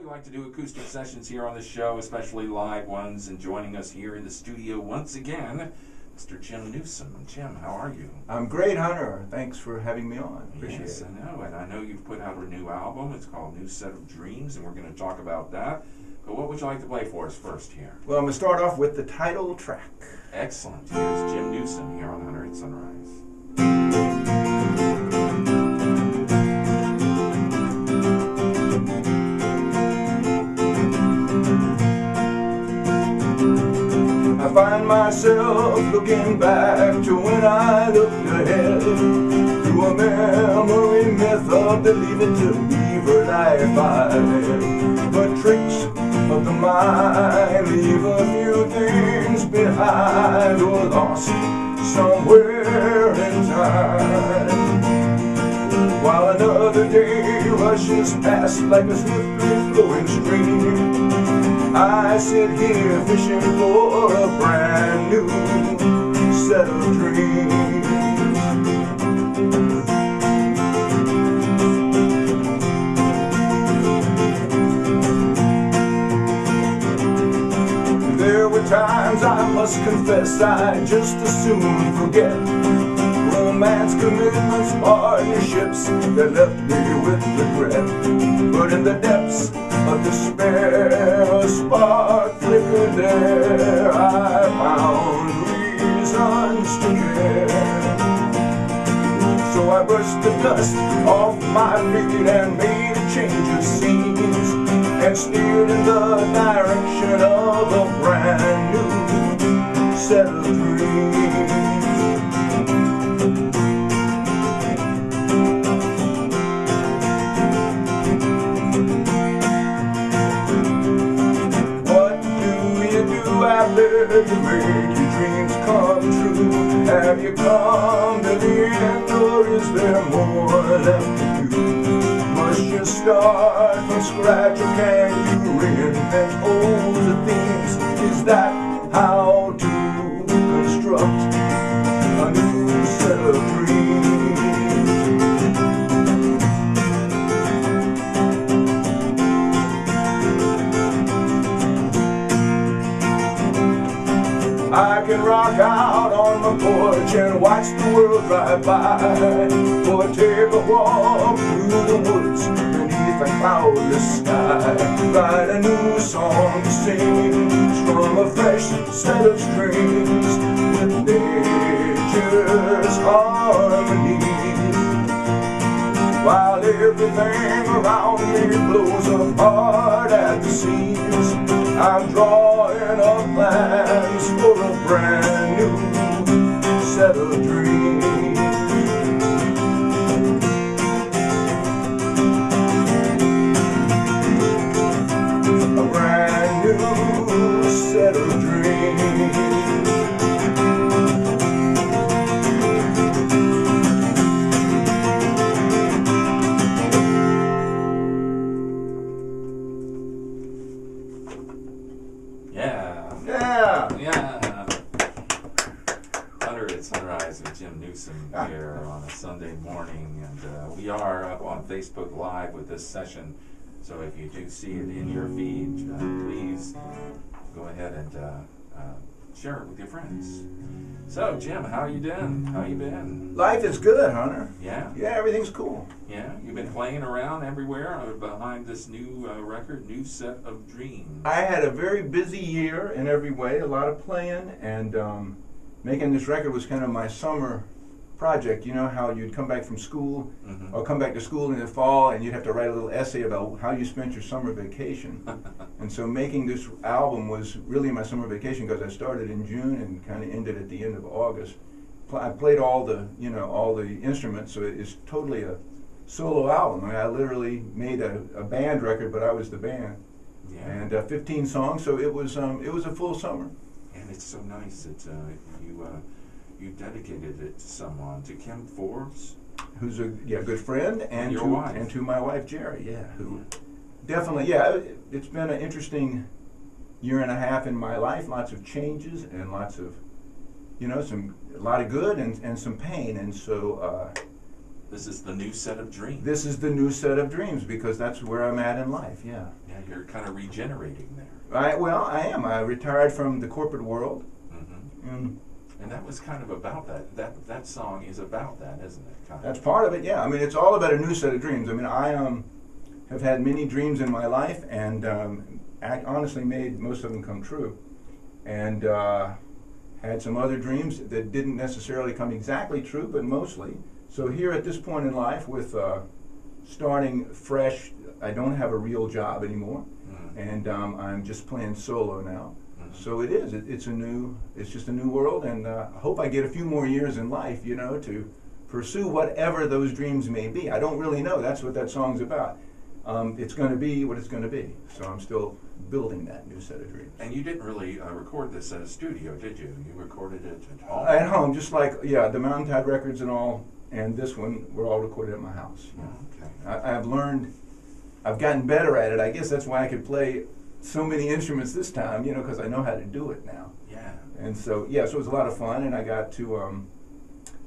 We like to do acoustic sessions here on the show, especially live ones, and joining us here in the studio once again, Mr. Jim Newsom. Jim, how are you? I'm great, Hunter. Thanks for having me on. Appreciate yes, it. I know, and I know you've put out a new album. It's called New Set of Dreams, and we're going to talk about that. But what would you like to play for us first here? Well, I'm going to start off with the title track. Excellent. Here's Jim Newsom here on Hunter at Sunrise. I find myself looking back to when I looked ahead through a memory myth of the Leave It to Beaver life I led. But tricks of the mind leave a few things behind or lost somewhere in time. While another day rushes past like a swiftly flowing stream, I sit here fishing for a brand new set of dreams. There were times, I must confess, I just as soon forget romance, commitments, partnerships that left me with regret. But in the depths of despair, a spark flickered there. I found reasons to care. So I brushed the dust off my feet and made a change of scenes, and steered in the direction of a brand new set of dreams. After you make your dreams come true, have you come to the end, or is there more left to do? Must you start from scratch, or can you reinvent old themes? Is that how to construct a new set of dreams? I can rock out on my porch and watch the world drive by, or take a walk through the woods beneath a cloudless sky. Write a new song to sing, strum a fresh set of strings with nature's harmony. While everything around me blows apart at the seams, I'm drawing up plans for a brand new set of dreams. A brand new set of dreams. Jim Newsom here on a Sunday morning, and we are up on Facebook Live with this session, so if you do see it in your feed, please go ahead and share it with your friends. So Jim, how you doing? How you been? Life is good, Hunter. Yeah? Yeah, everything's cool. Yeah? You've been playing around everywhere behind this new record, New Set of Dreams. I had a very busy year in every way, a lot of playing, and making this record was kind of my summer project. You know how you'd come back from school, or come back to school in the fall, and you'd have to write a little essay about how you spent your summer vacation. And so making this album was really my summer vacation, because I started in June and kind of ended at the end of August. I played all the instruments, so it's totally a solo album. I mean, I literally made a band record, but I was the band. Yeah. And 15 songs, so it was a full summer. And it's so nice that you dedicated it to someone, to Kim Forbes, who's a good friend, and your wife, and to my wife Jerry. Who definitely it's been an interesting year and a half in my life. Lots of changes and lots of a lot of good and some pain, and so This is the new set of dreams. This is the new set of dreams because that's where I'm at in life, yeah. Yeah, you're kind of regenerating there. I am. I retired from the corporate world. Mm-hmm. And that was kind of about that. That song is about that, isn't it? Kind That's part of it, yeah. I mean, it's all about a new set of dreams. I mean, I have had many dreams in my life, and I honestly made most of them come true. And had some other dreams that didn't necessarily come exactly true, but mostly. So here at this point in life, with starting fresh, I don't have a real job anymore, and I'm just playing solo now. So it is. It's just a new world, and I hope I get a few more years in life, you know, to pursue whatever those dreams may be. I don't really know. That's what that song's about. It's going to be what it's going to be. So I'm still building that new set of dreams. And you didn't really record this at a studio, did you? You recorded it at home? At home, just like, yeah, the Mountain Tide records and all, and this one were all recorded at my house. Oh, okay. I've gotten better at it. I guess that's why I could play so many instruments this time, you know, because I know how to do it now. Yeah. And so, yeah, so it was a lot of fun, and I got to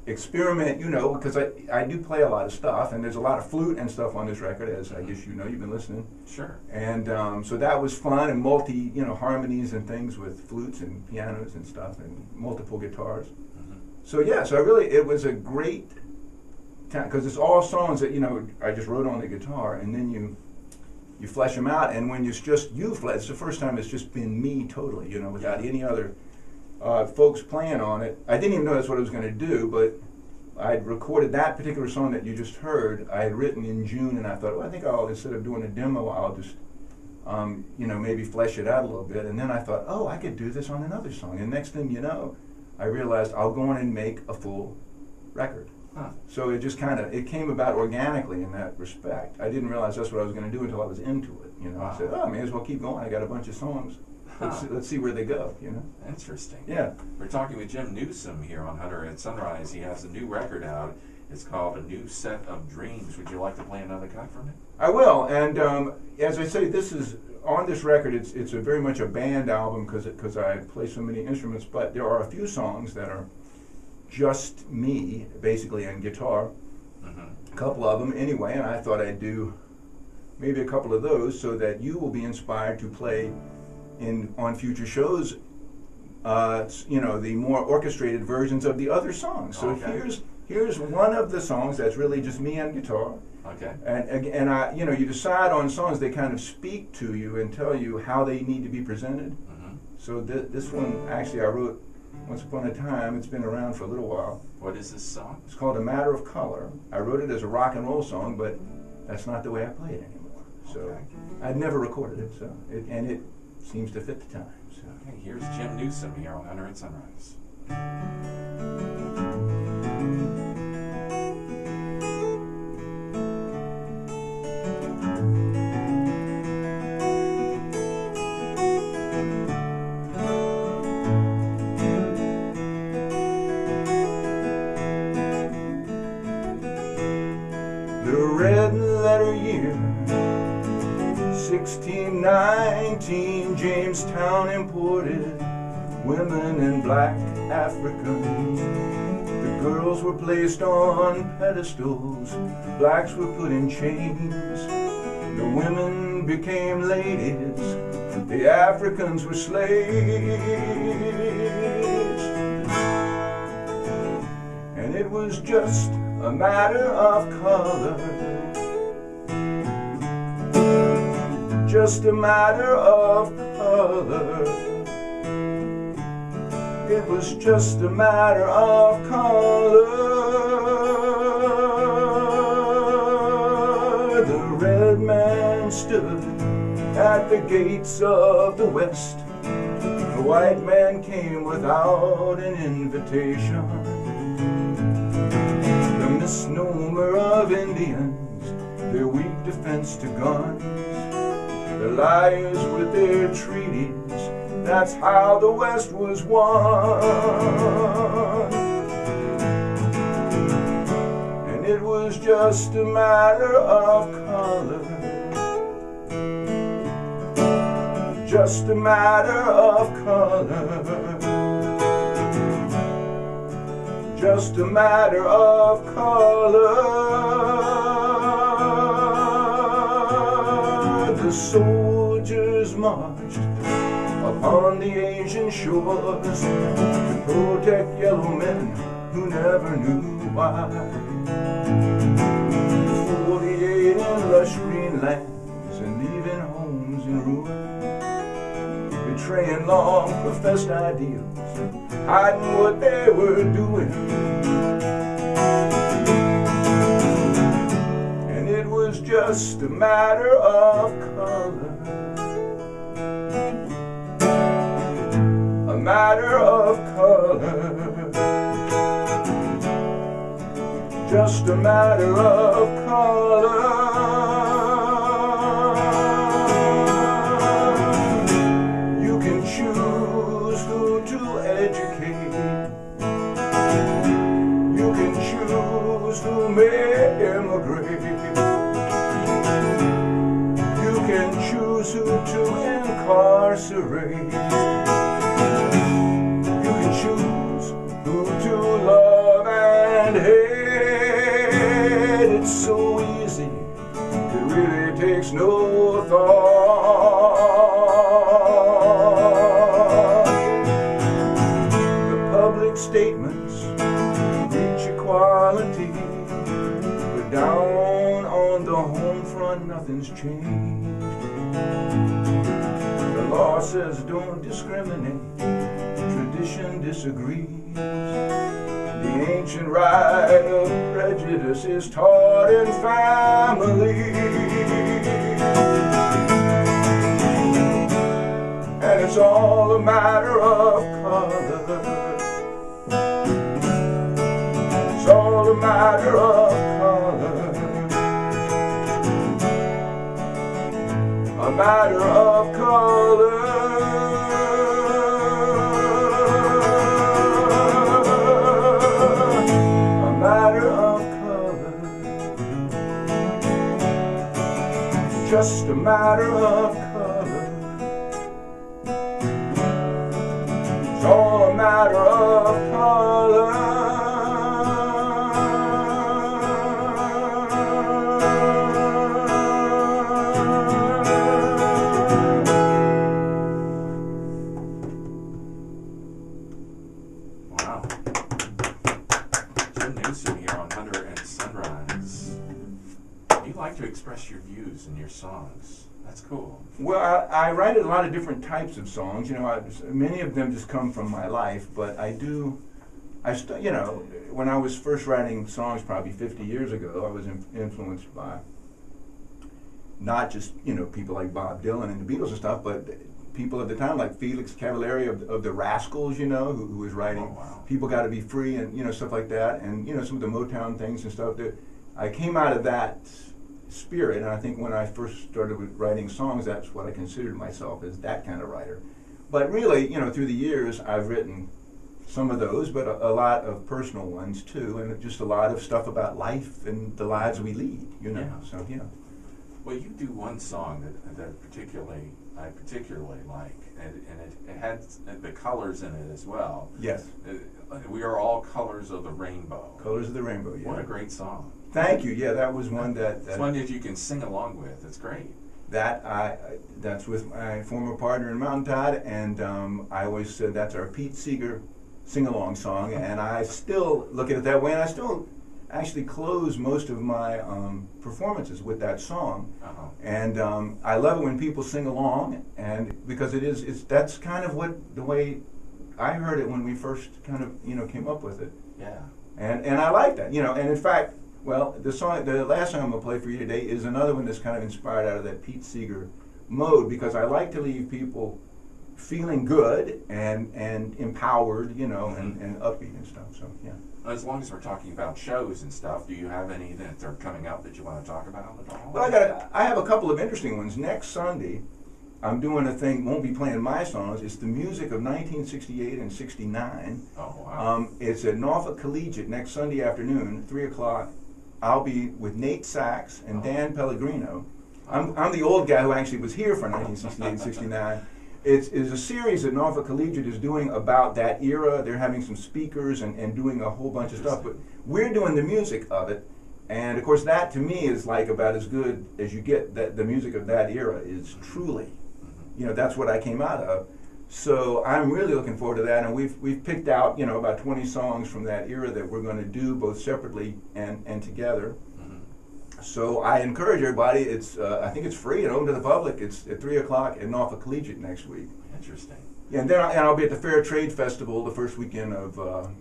experiment, you know, because I do play a lot of stuff, and there's a lot of flute and stuff on this record, as I guess you know, you've been listening. Sure. And so that was fun, and harmonies and things with flutes and pianos and stuff, and multiple guitars. Mm-hmm. So, yeah, it was a great time, because it's all songs that, you know, I just wrote on the guitar, and then you flesh them out, and when it's just you, it's the first time it's just been me totally, you know, without any other folks playing on it. I didn't even know that's what I was going to do, but I'd recorded that particular song that you just heard. I had written in June, and I thought, well, I think instead of doing a demo, I'll just, maybe flesh it out a little bit. And then I thought, oh, I could do this on another song. And next thing you know, I realized I'll go on and make a full record. Huh. So it just it came about organically in that respect. I didn't realize that's what I was going to do until I was into it. You know, Wow. I said, oh, I may as well keep going. I got a bunch of songs. Let's see where they go, you know. Interesting. Yeah. We're talking with Jim Newsom here on Hunter at Sunrise. He has a new record out. It's called A New Set of Dreams. Would you like to play another cut from it? I will. And as I say, on this record, it's very much a band album because I play so many instruments. But there are a few songs that are just me, basically, and guitar. Mm-hmm. A couple of them, anyway. And I thought I'd do maybe a couple of those so that you will be inspired to play on future shows, the more orchestrated versions of the other songs. So okay. here's one of the songs that's really just me and guitar. Okay. And you decide on songs, they kind of speak to you and tell you how they need to be presented. Mm-hmm. So this one, actually, I wrote once upon a time. It's been around for a little while. What is this song? It's called A Matter of Color. I wrote it as a rock and roll song, but that's not the way I play it anymore. So Okay. I'd never recorded it, it seems to fit the time. So. Okay, here's Jim Newsom here on Hunter at Sunrise. The red letter year 1619, Jamestown imported women and black Africans. The girls were placed on pedestals, blacks were put in chains. The women became ladies, the Africans were slaves. And it was just a matter of color, just a matter of color. It was just a matter of color. The red man stood at the gates of the West. The white man came without an invitation. The misnomer of Indians, their weak defense to guns, the liars with their treaties, that's how the West was won. And it was just a matter of color, just a matter of color, just a matter of color. soldiers marched upon the Asian shores to protect yellow men who never knew why. 48 in lush green lands and leaving homes in ruin, betraying long professed ideals, hiding what they were doing. And it was just a matter of color, a matter of color, just a matter of color. You can choose who to educate, you can choose who may immigrate, you can choose who to incarcerate, you can choose who to love and hate. It's so easy, it really takes no thought. The public statements reach equality, but down on the home front nothing's changed. The law says don't discriminate, tradition disagrees. The ancient right of prejudice is taught in family, and it's all a matter of color. It's all a matter of color, a matter of color. Just a matter of color. It's all a matter of color. Wow. Jim Newsom here on Hunter and Sunrise. You like to express your views in your songs. That's cool. Well, I write a lot of different types of songs. You know, many of them just come from my life, but you know, when I was first writing songs probably 50 years ago, I was influenced by not just, you know, people like Bob Dylan and the Beatles and stuff, but people at the time like Felix Cavalieri of the Rascals, you know, who was writing People Gotta Be Free and, you know, stuff like that, and, you know, some of the Motown things and stuff. That I came out of that spirit, and I think when I first started with writing songs, that's what I considered myself, as that kind of writer. But really, you know, through the years, I've written some of those, but a lot of personal ones too, and just a lot of stuff about life and the lives we lead, you know. Yeah. So, you know. Well, you do one song that I particularly like, and it had the colors in it as well. Yes. We Are All Colors of the Rainbow. Colors of the Rainbow, yeah. What a great song. Thank you. Yeah, that was one It's one that you can sing along with. It's great. That's with my former partner in Mountain Tide, and I always said that's our Pete Seeger sing-along song, and I still look at it that way, and I still actually close most of my performances with that song. Uh-huh. And I love it when people sing along, and because that's kind of the way I heard it when we first kind of, you know, came up with it. Yeah. And I like that, you know, and in fact, well, the last song I'm going to play for you today is another one that's kind of inspired out of that Pete Seeger mode, because I like to leave people feeling good and empowered, you know, and upbeat and stuff. So, yeah. As long as we're talking about shows and stuff, do you have any that are coming up that you want to talk about at all? Well, I have a couple of interesting ones. Next Sunday, I'm doing a thing, won't be playing my songs, it's the music of 1968 and 69. Oh, wow. It's at Norfolk Collegiate next Sunday afternoon, 3 o'clock. I'll be with Nate Sachs and Dan Pellegrino. I'm the old guy who actually was here for 1968 and 69. It's a series that Norfolk Collegiate is doing about that era. They're having some speakers and doing a whole bunch of stuff, but we're doing the music of it. And of course, that to me is like about as good as you get. That the music of that era is truly, that's what I came out of. So I'm really looking forward to that, and we've picked out about 20 songs from that era that we're going to do both separately and together. So I encourage everybody. It's I think it's free and open to the public. It's at 3 o'clock at Norfolk Collegiate next week. Interesting. Yeah, and then I'll be at the Fair Trade Festival the first weekend of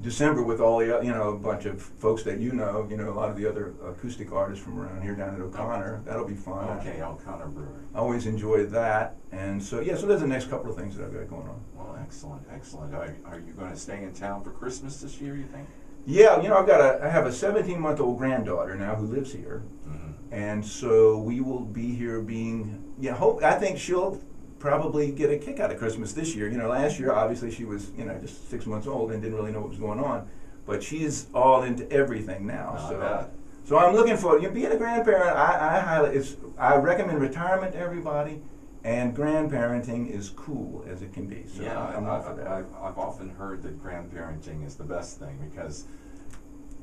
December with all the a bunch of folks that a lot of the other acoustic artists from around here down at O'Connor. That'll be fun. Okay, O'Connor Brewery. I always enjoy that, and so there's the next couple of things that I've got going on. Well, excellent. Are you going to stay in town for Christmas this year, you think? Yeah, I have a 17-month-old granddaughter now who lives here, and so we will be here I think she'll probably get a kick out of Christmas this year. Last year, obviously, she was, just 6 months old and didn't really know what was going on, but she's all into everything now. So I'm looking for, being a grandparent, I recommend retirement to everybody, and grandparenting is cool as it can be. So I'm all for that. I've often heard that grandparenting is the best thing because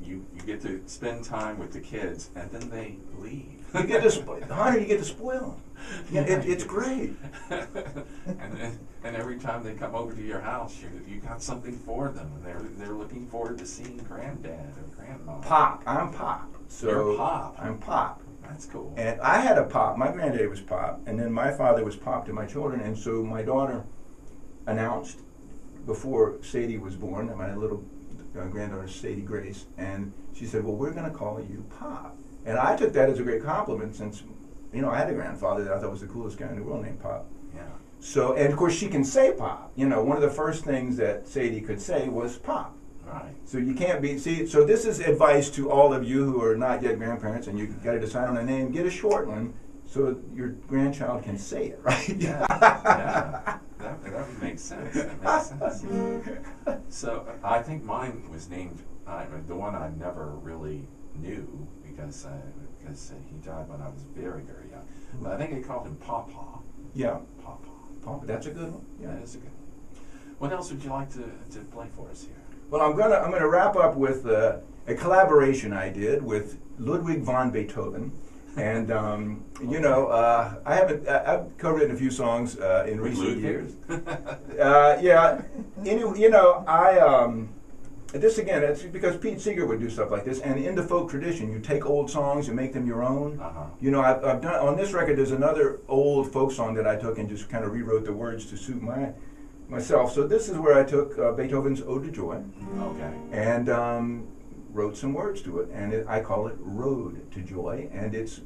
you get to spend time with the kids and then they leave. You get to spoil them. Yeah, it's great. and every time they come over to your house, you got something for them. They're looking forward to seeing granddad or grandma. Pop. I'm Pop. So you're Pop. I'm Pop. That's cool. And I had a Pop. My granddaddy was Pop, and then my father was Pop to my children. And so my daughter announced before Sadie was born, my little granddaughter Sadie Grace, and she said, "Well, we're going to call you Pop." And I took that as a great compliment since, I had a grandfather that I thought was the coolest guy in the world named Pop. Yeah. So, and of course she can say Pop. One of the first things that Sadie could say was Pop. Right. So you can't so this is advice to all of you who are not yet grandparents and you got to decide on a name. Get a short one so your grandchild can say it, right? Yeah. That would make sense. So I think mine was named, the one I never really knew because he died when I was very, very young. But I think they called him Pawpaw. Yeah. Pawpaw. That's a good one. Yeah, that is a good one. What else would you like to play for us here? Well, I'm gonna wrap up with a collaboration I did with Ludwig van Beethoven, and I've co-written a few songs in recent years. This again, it's because Pete Seeger would do stuff like this, and in the folk tradition, you take old songs and make them your own. I've done on this record. There's another old folk song that I took and just kind of rewrote the words to suit myself. So this is where I took Beethoven's Ode to Joy, and wrote some words to it, and I call it Road to Joy. And it's,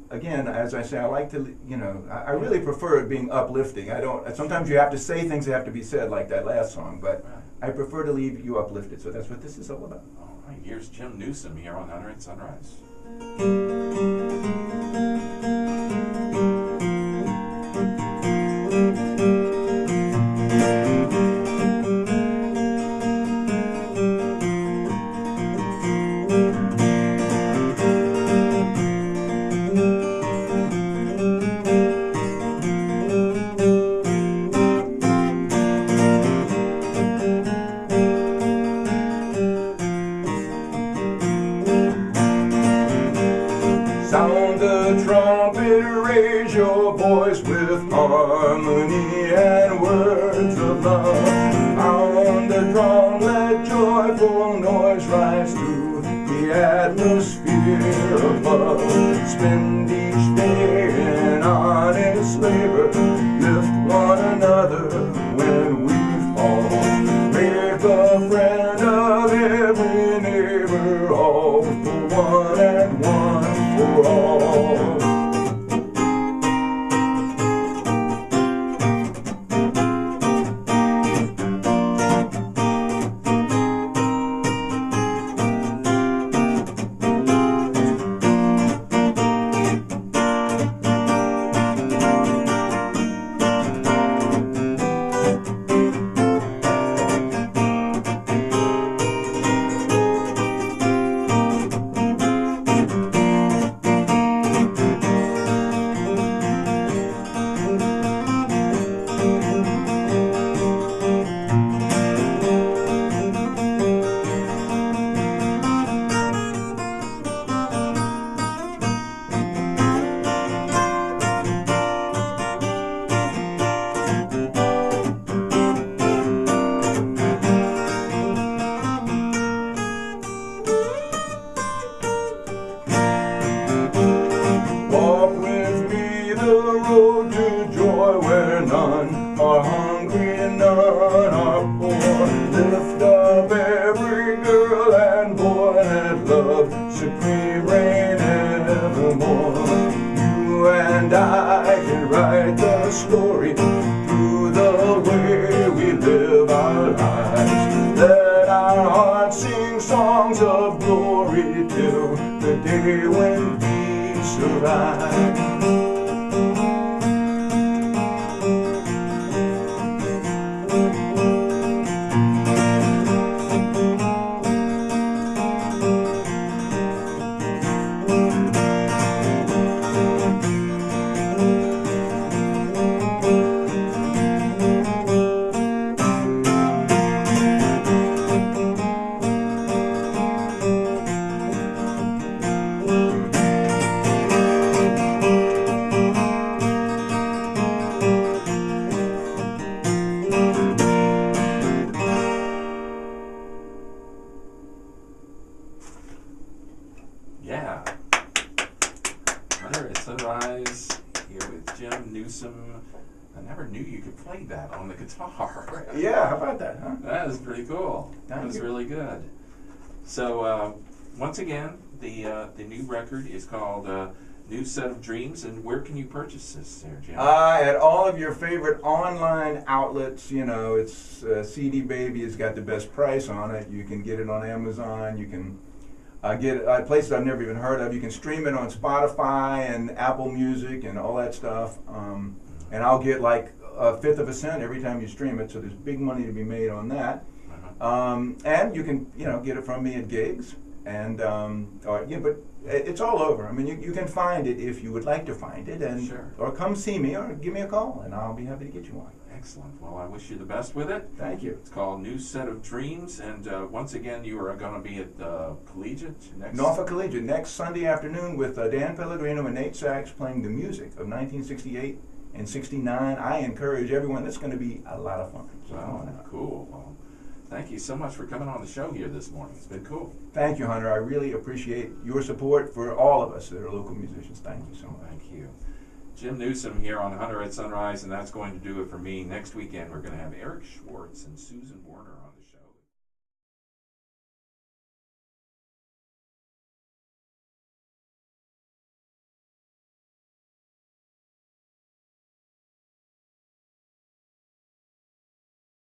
again, as I say, I like to, I really prefer it being uplifting. Sometimes you have to say things that have to be said, like that last song, but I prefer to leave you uplifted. So that's what this is all about. All right, here's Jim Newsom here on Hunter and Sunrise. Sound the trumpet, raise your voice with harmony and words of love. Pound the drum, let joyful noise rise through the atmosphere above. Spend each day in honest labor, lift one another when we fall. Make a friend of every neighbor, all for one and one for all. road to joy where none are hungry and none are poor. Lift up every girl and boy, let love supreme reign evermore. You and I can write the story through the way we live our lives. Let our hearts sing songs of glory till the day when peace arrives. Yeah. Hunter at Sunrise here with Jim Newsom. I never knew you could play that on the guitar. Yeah, how about that, huh? That is pretty cool. That Thank was you. really good. So, once again, the new record is called New Set of Dreams, and where can you purchase this there, Jim? At all of your favorite online outlets. You know, it's CD Baby has got the best price on it. You can get it on Amazon. You can get it places I've never even heard of. You can stream it on Spotify and Apple Music and all that stuff. And I'll get like a fifth of a cent every time you stream it. So there's big money to be made on that. And you can, get it from me at gigs. And but it's all over. I mean, you can find it if you would like to find it, and Sure. or come see me or give me a call, and I'll be happy to get you one. Excellent. Well, I wish you the best with it. Thank you. It's called New Set of Dreams, and once again, you are going to be at Collegiate next. Norfolk Collegiate next Sunday afternoon with Dan Pellegrino and Nate Sachs playing the music of 1968 and 69. I encourage everyone. That's going to be a lot of fun. So come on out. Cool. Well, thank you so much for coming on the show here this morning. It's been cool. Thank you, Hunter. I really appreciate your support for all of us that are local musicians. Thank you so much. Thank you. Jim Newsom here on Hunter at Sunrise, and that's going to do it for me. Next weekend, we're going to have Eric Schwartz and Susan Warner on.